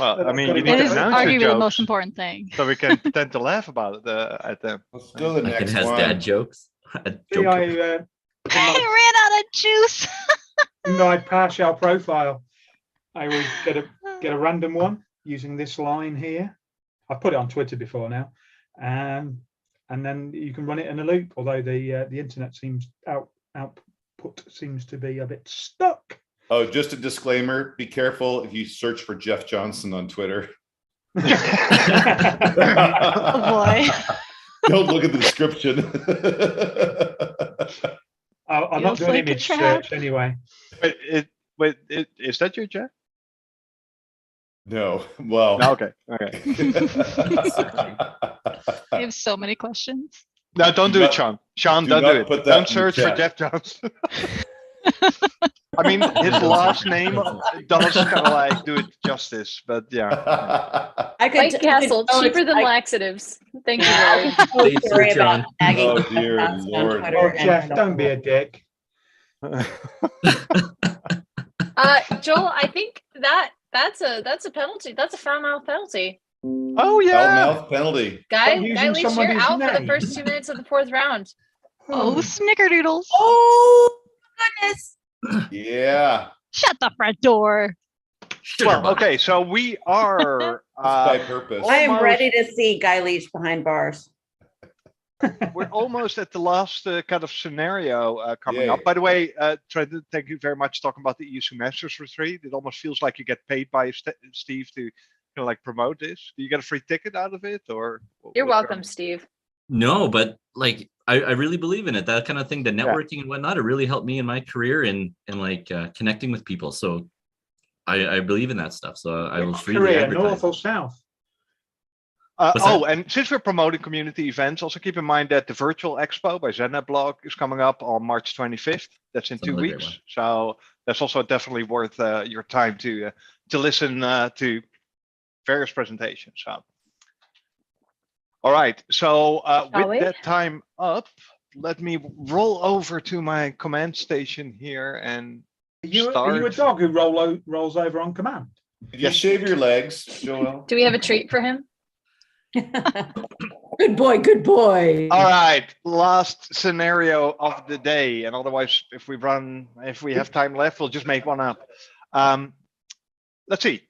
Well, I mean, you It need It to is announce arguably your the most jokes important thing. so we can pretend to laugh about it at them. Let's go to the Like it next has one. dad jokes. A See, joke. I ran out of juice. in my PowerShell profile, I always get a random one using this line here. I've put it on Twitter before now, and then you can run it in a loop. Although the internet seems output seems to be a bit stuck. Oh, just a disclaimer, be careful if you search for Jeff Johnson on Twitter. Oh boy. Don't look at the description. I'm not Feels doing like a image trap. search anyway. Is that your Jack? No, well. No, okay. I have so many questions. No, don't do Do it, not- Sean. Sean, do don't not do it. put that Don't in the search for chat. Jeff Johnson. I mean, his last name does kind of like do it justice, but yeah. White Castle, cheaper than like laxatives. Thank you, Yeah, Larry. I could Safe story search about on. nagging Oh, Jeff dear Johnson on Lord. Twitter Oh, and Jeff, I don't be a dick. Joel, I think that's a penalty. That's a foul mouth penalty. Oh Foul yeah. mouth penalty. Guy using Leech, you're somebody's out for the name. first 2 minutes of the 4th round. Oh, snickerdoodles. Oh, goodness. Yeah. Shut the front door. Sugar Well, bug. okay, so we are By purpose. I am almost- ready to see Guy Leech behind bars. we're almost at the last kind of scenario coming up. Yay. By the way, Trentent, thank you very much talking about the ESU Masters Retreat. It almost feels like you get paid by Steve to like promote this. Do you get a free ticket out of it, or? You're what's welcome, going Steve. No, but like I really believe in it. That kind of thing, the networking and whatnot, it really helped me in my career and like connecting with people. So I believe in that stuff. So I will freely Korea, advertise. north or south? What's that? and since we're promoting community events, also keep in mind that the virtual expo by ZenetBlog is coming up on March 25th. That's in That's 2 another great weeks. one. So that's also definitely worth your time to listen to various presentations. So. All right, so Shall with we? that time up, let me roll over to my command station here and Are you a start. dog who rolls over on command? Did you shave your legs, Joel? Do we have a treat for him? Good boy, good boy. All right, last scenario of the day, and otherwise, if we have time left, we'll just make one up. Let's see.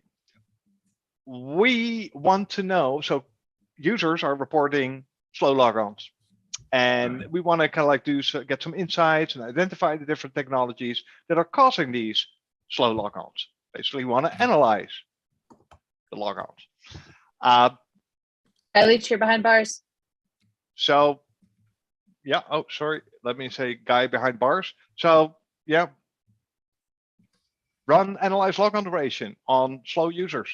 We want to know, so users are reporting slow logons, and we want to kind of like get some insights and identify the different technologies that are causing these slow logons. Basically, we want to analyze the logons. Guy Leech, you're behind bars. So, yeah. Oh, sorry. Let me say guy behind bars. So, yeah. Run analyze logon duration on slow users.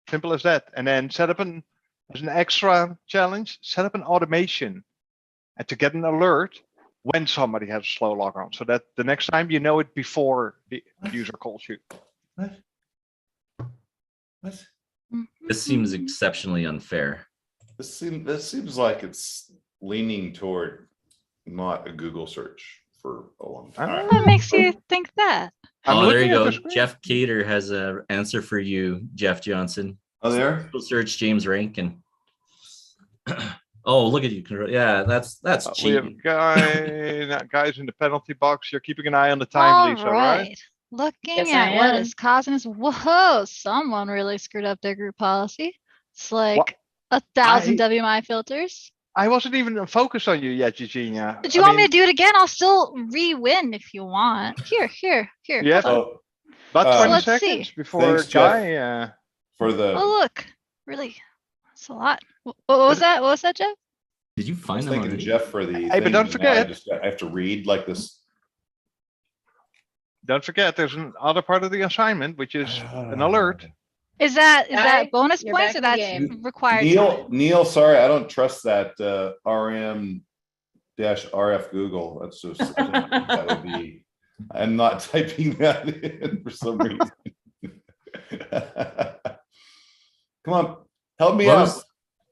Simple as that. And then set up as an extra challenge, set up an automation and to get an alert when somebody has a slow logon, so that the next time you know it before the user calls you. What? What? This seems exceptionally unfair. This seems like it's leaning toward not a Google search for a long time. What makes you think that? I'm Oh, there you looking at go. the screen. Jeff Cater has an answer for you, Jeff Johnson. Oh, there? Google search James Rankin. Oh, look at you. Yeah, that's We have cheating. guys in the penalty box. You're keeping an eye on the time, Lisa, right? Looking Yes, at I what am. is causing this. Whoa, someone really screwed up their group policy. It's like 1,000 WMI filters. I wasn't even focused on you yet, Eugenia. Did you want me to do it again? I'll still re-win if you want. Here. Yeah. Hold on. Oh, About 20 let's seconds see. before Thanks, Jeff. Guy. for the, Oh, look. Really? That's a lot. What was that? What was that, Jeff? Did you I was find them thanking already? Jeff for the. Hey, but thing, don't and now forget- I have to read like this. Don't forget, there's another part of the assignment, which is an alert. Is that Guy, bonus you're points back or in the that's game. required? time? Neil, sorry, I don't trust that RM-RF Google. That's just, that would be, I'm not typing that in for some reason. Come on, help me out.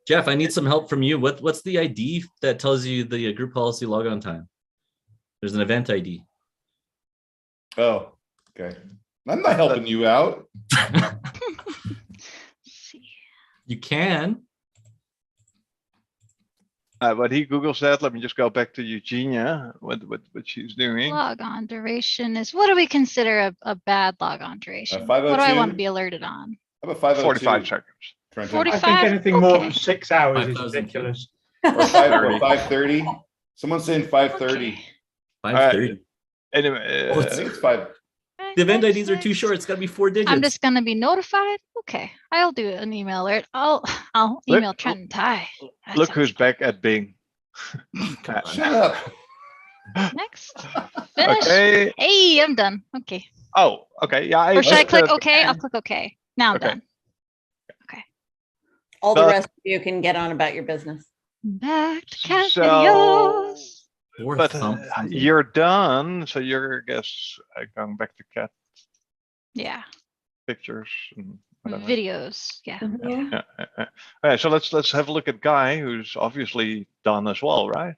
Jeff, I need some help from you. What's the ID that tells you the group policy logon time? There's an event ID. Oh, okay. I'm not helping you out. See. You can. But he Googles that. Let me just go back to Eugenia, what she's doing. Logon duration is, what do we consider a bad logon duration? What do I 502? want to be alerted on? How about 502? 45 seconds. Trenton? 45? I think anything more than Okay. 6 hours is 5,000. ridiculous. Or 530? Someone's saying 530. Okay. 530. Anyway, I think it's 5. The event Next, IDs are too next. short. It's got to be 4 digits. I'm just gonna be notified. Okay, I'll do an email alert. I'll Look- email Trent and Ty. That look sounds who's back at Bing. Come on. Shut up. next. Finish. Okay. Hey, I'm done. Okay. Oh, okay. Yeah. Or should I just, click OK? I'll click OK. Now I'm Okay. done. All the But- rest of you can get on about your business. Back to cat So, videos. Or but thump something. you're done. So you're, I guess, going back to cat Yeah. pictures and whatever. Videos. Yeah. Yeah. All right. So let's have a look at Guy, who's obviously done as well, right?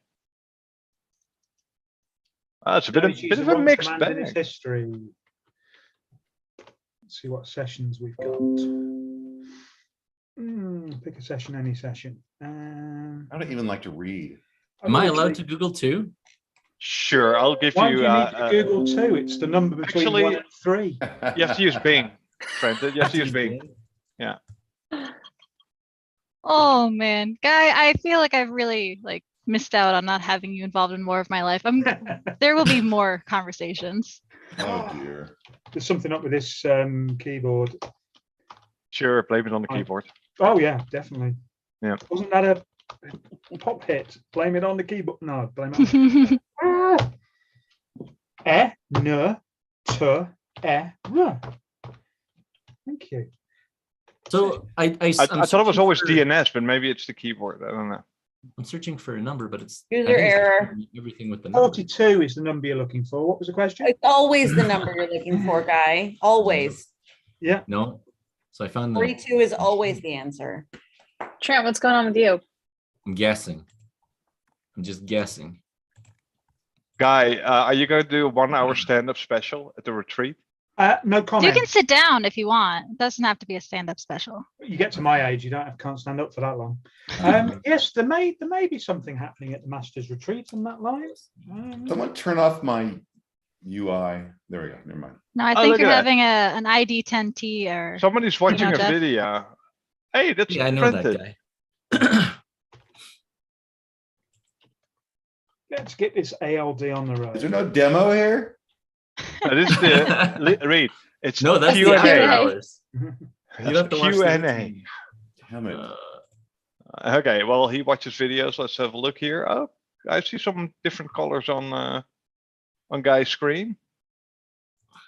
It's a bit of a mixed In his bag. history. Let's see what sessions we've got. Pick a session, any session. I don't even like to read. Am I allowed to Google too? Sure, I'll give Why you. do you need to Google 2? It's the number between actually, 1 and 3. You have to use Bing, Trenton. You have to use Bing. Yeah. Oh man, Guy, I feel like I've really like missed out on not having you involved in more of my life. There will be more conversations. Oh dear. There's something up with this keyboard. Sure, blame it on the keyboard. Oh yeah, definitely. Yeah. Wasn't that a pop hit? Blame it on the keyboard. No, blame it on N T E R. Thank you. So I thought it was always DNS, but maybe it's the keyboard. I don't know. I'm searching for a number, but it's User error. Everything with the number. 42 is the number you're looking for. What was the question? It's always the number you're looking for, Guy. Always. Yeah. No. So I found the. 42 is always the answer. Trent, what's going on with you? I'm guessing. I'm just guessing. Guy, are you going to do a 1 hour stand-up special at the retreat? No comment. You can sit down if you want. It doesn't have to be a stand-up special. You get to my age, you can't stand up for that long. Yes, there may be something happening at the Masters Retreat on that line. Someone turn off my UI. There we go. Never mind. No, I Oh, think look you're at that. having an ID10T or Somebody's watching a Jeff? video. Hey, that's Yeah, I know Trenton. that guy. Let's get this ALD on the Is there road. no demo here? This is the read. It's No, that's the Q&A. after Q&A. hours. That's You have to watch the Q&A. Damn it. Okay, well, he watches videos. Let's have a look here. Oh, I see some different colors on Guy's screen.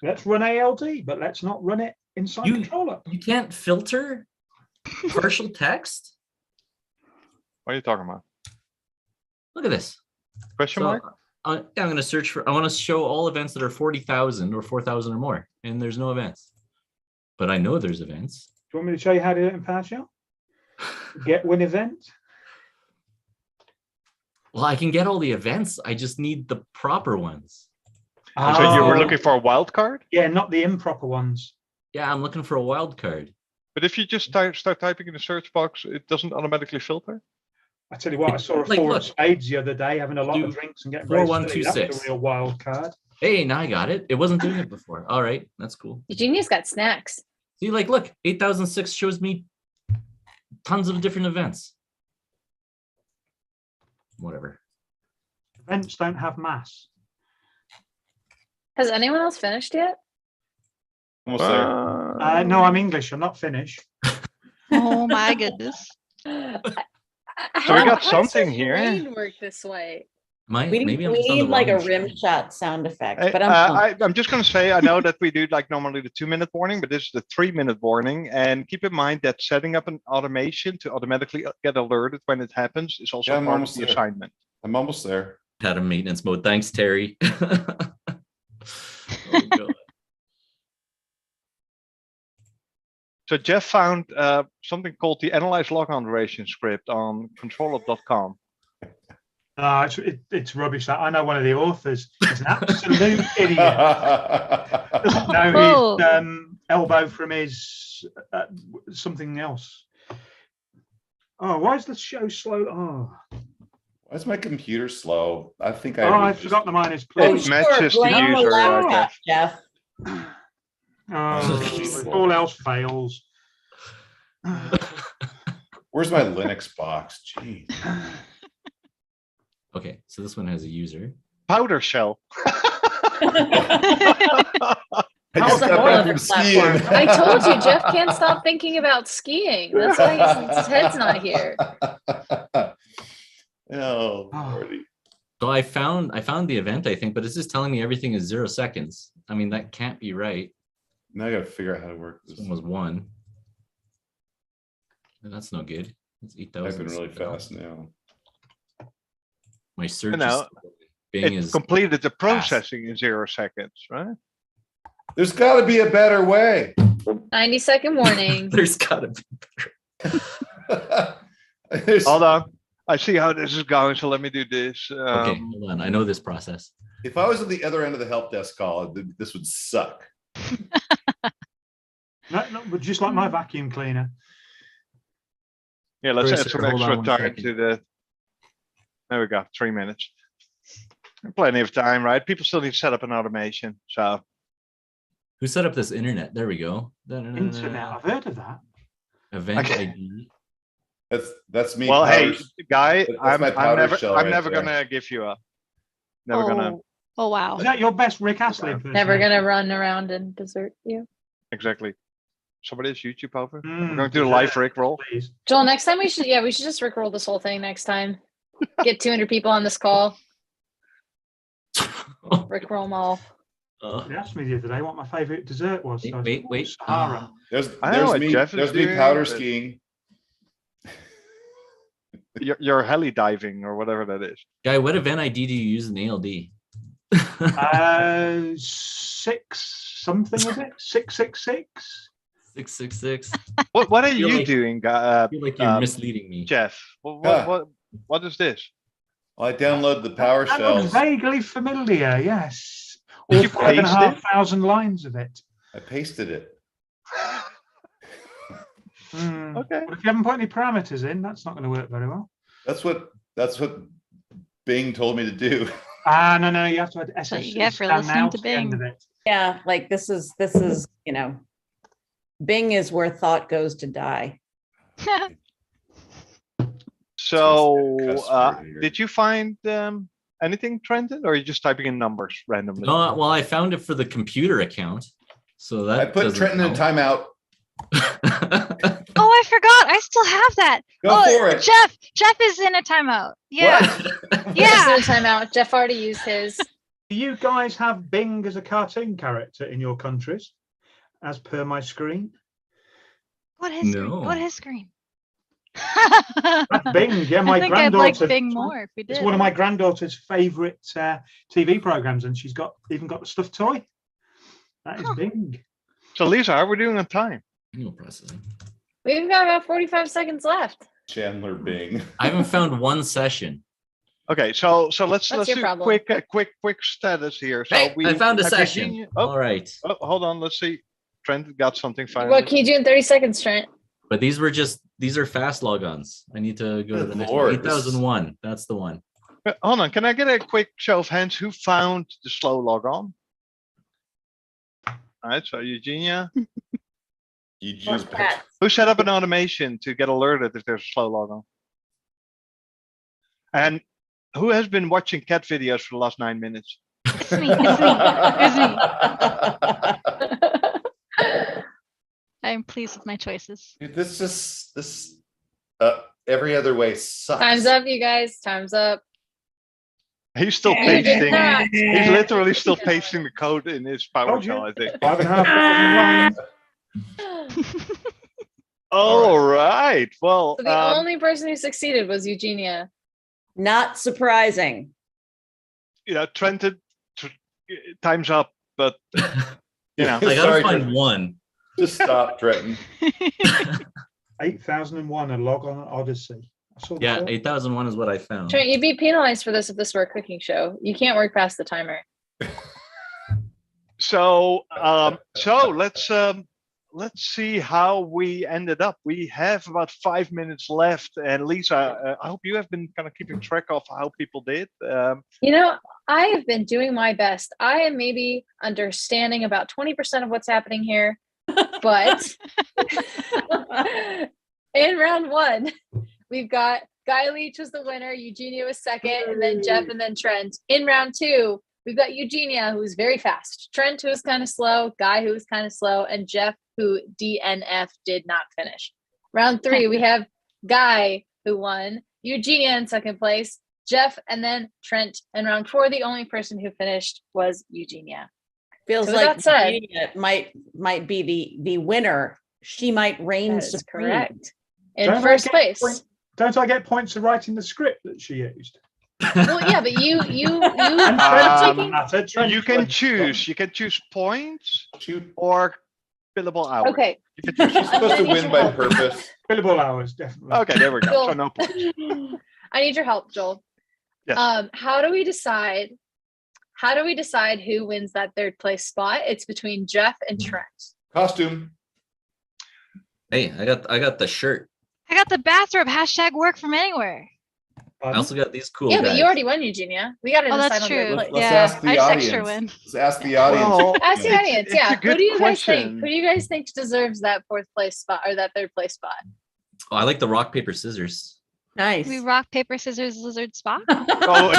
Let's run ALD, but let's not run it inside You- ControlUp. You can't filter partial text. What are you talking about? Look at this. Question So, mark? I'm going to search for. I want to show all events that are 40,000 or 4,000 or more, and there's no events. But I know there's events. Do you want me to show you how to do it in PowerShell? Get win event. Well, I can get all the events. I just need the proper ones. So you were Oh, looking for a wild card? Yeah, not the improper ones. Yeah, I'm looking for a wild card. But if you just start typing in the search box, it doesn't automatically filter? I tell you what, I saw a Like, four of look. spades the other day, having a lot Do of drinks and getting very silly. That was 4126. a real wild card. Hey, now I got it. It wasn't doing it before. All right, that's cool. Eugenia's got snacks. See, like, look, 8006 shows me tons of different events. Whatever. Events don't have mass. Has anyone else finished yet? Almost there. No, I'm English. I'm not Finnish. oh my goodness. So we got something here. Brain work this way. Maybe I'm We just on need the like a wrong rim screen. shot sound effect, Hey, but I'm just going to say, I know that we do like normally the 2-minute warning, but this is the 3-minute warning. And keep in mind that setting up an automation to automatically get alerted when it happens is also Yeah, I'm part of almost the there. assignment. I'm almost there. Out of maintenance mode. Thanks, Terry. Oh, God. So Jeff found something called the analyze logon duration script on controlup.com. It's rubbish. That I know one of the authors. He's an absolute idiot. Doesn't know his elbow from his something else. Oh, why is the show slow? Oh, Why is my computer slow? I think I forgot the minus Oh, plus. It matches the blame the user, I laptop, guess. Jeff. Oh, if all else fails. Where's my Linux box? Jeez. Okay, so this one has a user. PowerShell. I just How's got the back whole from skiing. platform? I told you, Jeff can't stop thinking about skiing. That's why his head's not here. Oh, Lordy. So I found the event, I think, but it's just telling me everything is 0 seconds. I mean, that can't be right. Now I gotta figure out how to work This this. one was 1. That's no good. It's 8,000. Typing really fast now. My search know, is Bing It is completed the processing in 0 seconds, right? There's got to be a better way. 90-second warning. there's gotta be. There's- Hold on. I see how this is going, so let me do this. Okay, hold on. I know this process. If I was at the other end of the help desk call, this would suck. No, but just like my vacuum cleaner. Yeah, let's Sorry, add some sir, hold extra on one time second. to the. There we go, 3 minutes. Plenty of time, right? People still need to set up an automation, so. Who set up this internet? There we go. Internet. I've heard of that. Event Okay. ID. That's me. Well, hey, Powers- guy, that's I'm my PowerShell right never there. gonna give you up. Never gonna, Oh wow. Is that your best Rick Astley impersonation? Never gonna run around and desert you. exactly. Somebody is YouTube over. Mm, We're going to do a live Rick roll. Please. Joel, next time we should just rickroll this whole thing next time. Get 200 people on this call. Rickroll them all. They asked me the other day what my favorite dessert was. So I said, Wait. Sahara. There's I know what me. Jeff is There's me doing, powder but- skiing. You're heli diving or whatever that is. Guy, what event ID do you use in ALD? 6 something is it? 666. 666. What are feel you like- doing, I feel like you're Um, misleading me. Jeff? Yeah. What is this? Well, I download the That looks PowerShell. vaguely familiar. Yes. Did All you 5,500 lines of it. I pasted it. Hmm. Okay. But if you haven't put any parameters in, that's not going to work very well. That's what Bing told me to do. No, you have to add That's what SS. you get for stand listening out to at the end Bing. of it. Yeah, like this is, Bing is where thought goes to die. So, Cuss word here. did you find anything, Trenton, or are you just typing in numbers randomly? No, well, I found it for the computer account. So that I put doesn't Trenton in count. timeout. Oh, I forgot. I still have that. Go for it. Jeff is in a timeout. Yeah. What? Yeah. Just in a timeout. Jeff already used his. Do you guys have Bing as a cartoon character in your countries, as per my screen? What his screen? No. What his screen? That's Bing, yeah, my I think I'd like granddaughter. Bing more if we did. It's one of my granddaughter's favorite TV programs, and she's even got the stuffed toy. That is Huh. Bing. So, Lisa, how are we doing on time? No processing. We've got about 45 seconds left. Chandler Bing. I haven't found one session. Okay, so let's What's your do problem? quick status here. So Hey, I found a have session. Eugenia- All right. hold on. Let's see. Trent got something finally. What can you do in 30 seconds, Trent? But these are fast logons. I need to go to the Good next Lord, one. 8001. That's the one. Hold on. Can I get a quick show of hands? Who found the slow log on? All right. So Eugenia, You just who set up an automation to get alerted if there's a slow log on? And who has been watching cat videos for the last 9 minutes? It's me. It's me. I'm pleased with my choices. Dude, this every other way sucks. Time's up, you guys. Time's up. He's still You did pasting. not. He's literally still pasting the code in his Told you. PowerShell, I think. 5,500 lines. All right. Well, So the only person who succeeded was Eugenia. Not surprising. Trenton, time's up, but you know, I gotta Sorry, find Trenton. one. Just stop, Trenton. 8,001, a log on Odyssey. I saw Yeah, that. 8001 is what I found. Trent, you'd be penalized for this if this were a cooking show. You can't work past the timer. so let's see how we ended up. We have about 5 minutes left, and Lisa, I hope you have been kind of keeping track of how people did. I have been doing my best. I am maybe understanding about 20% of what's happening here, but in round one, we've got Guy Leech was the winner, Eugenia was second, and then Jeff, and then Trent. In round two, we've got Eugenia, who's very fast, Trent, who was kind of slow, Guy, who was kind of slow, and Jeff, who DNF did not finish. Round three, we have Guy, who won, Eugenia in second place, Jeff, and then Trent. And round four, the only person who finished was Eugenia. Feels So with like that said- Eugenia might be the winner. She might reign That is supreme. correct. In Don't I first get place. Don't I get points for writing the script that she used? Well, yeah, but you And Um, Trent, you can choose. You can choose points Shoot. or billable hours. okay. You can choose. She's supposed to need win your by help. purpose. billable hours, definitely. Okay, there we go. Joel. So no points. I need your help, Joel. Yes. How do we decide who wins that third place spot? It's between Jeff and Trent. Costume. Hey, I got the shirt. I got the bathrobe. Hashtag work from anywhere. I also got these cool Yeah, guys. but you already won, Eugenia. We got to Oh, decide that's on their true. place. Let's Yeah, ask the I just audience. extra win. Let's ask the audience. Well, Ask the audience. it's Yeah. a Who good do you guys think? question. Who do you guys think deserves that 4th place spot or that 3rd place spot? Oh, I like the rock, paper, scissors. Nice. We rock, paper, scissors, lizard spot. Oh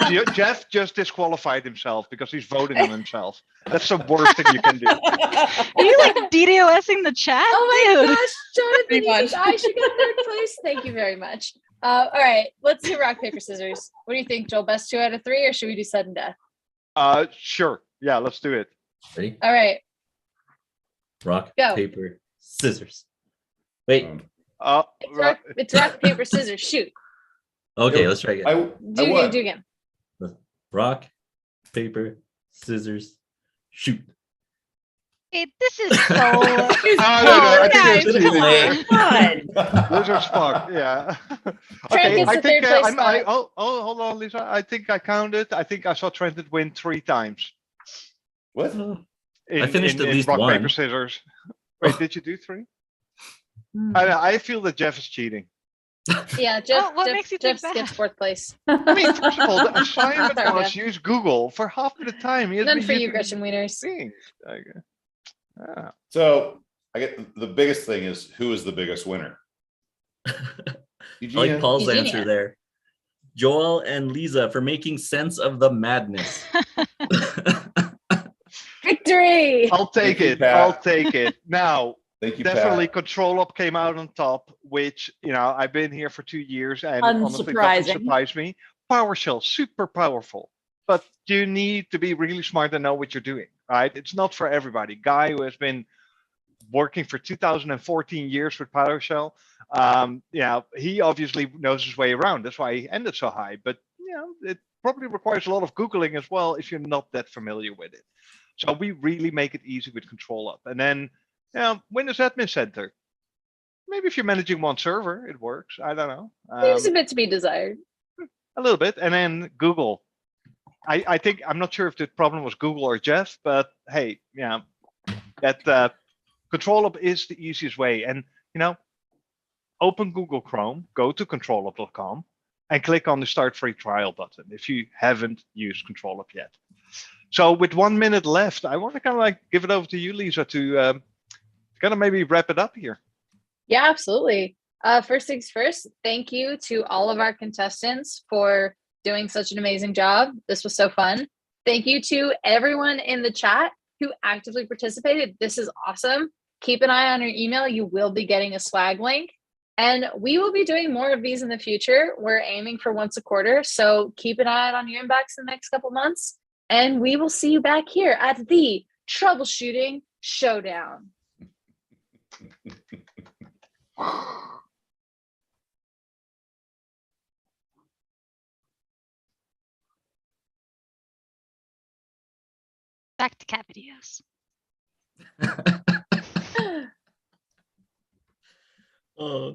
no! Jeff just disqualified himself because he's voting on himself. That's the worst thing you can do. Are you like DDoSing the chat? Oh my Dude. gosh, Jonathan, Pretty you think much. I should get 3rd place? Thank you very much. All right, let's do rock, paper, scissors. What do you think, Joel? Best 2 out of 3, or should we do sudden death? Sure. Yeah, let's do it. Ready? All right, Rock, Go. paper, scissors. Wait. it's rock, paper, scissors. Shoot. Okay, let's try again. Do again. Do again. Rock, paper, scissors, shoot. Hey, this is so. No, Oh, I think guys, it's come cheating. on. Lizard's fuck. Yeah. Trent gets I the think 3rd place I'm, I, spot. oh, hold on, Lisa. I think I counted. I think I saw Trenton win 3 times. What? In, finished at least rock, one. paper, scissors. Wait, did you do 3? I feel that Jeff is cheating. Yeah, Jeff. what Jeff, makes you think Jeff gets that? 4th place. I mean, first of all, the assignment Sorry, was Jeff. use Google for half of the time. He has None been for you, using Gretchen Wieners. Bing. Okay. Ah. So I get the biggest thing is who is the biggest winner? I Eugenia? like Paul's Eugenia. answer there. Joel and Lisa for making sense of the madness. Victory. I'll take Thank you, it. Pat. I'll take it. Now, Thank you, definitely Pat. ControlUp came out on top, which, I've been here for 2 years and honestly nothing Unsurprising. surprised me. PowerShell, super powerful, but you need to be really smart and know what you're doing, right? It's not for everybody. Guy who has been working for 2014 years with PowerShell, he obviously knows his way around. That's why he ended so high, but it probably requires a lot of Googling as well if you're not that familiar with it. So we really make it easy with ControlUp. And then, Windows Admin Center. Maybe if you're managing one server, it works. I don't know. Leaves a bit to be desired. A little bit. And then Google. I think, I'm not sure if the problem was Google or Jeff, but hey, that ControlUp is the easiest way. And, open Google Chrome, go to controlup.com and click on the Start Free Trial button if you haven't used ControlUp yet. So with 1 minute left, I want to kind of give it over to you, Lisa, to kind of maybe wrap it up here. Yeah, absolutely. First things first, thank you to all of our contestants for doing such an amazing job. This was so fun. Thank you to everyone in the chat who actively participated. This is awesome. Keep an eye on your email. You will be getting a swag link. And we will be doing more of these in the future. We're aiming for once a quarter. So keep an eye out on your inbox in the next couple months. And we will see you back here at the Troubleshooting Showdown. Back to cat videos. Oh.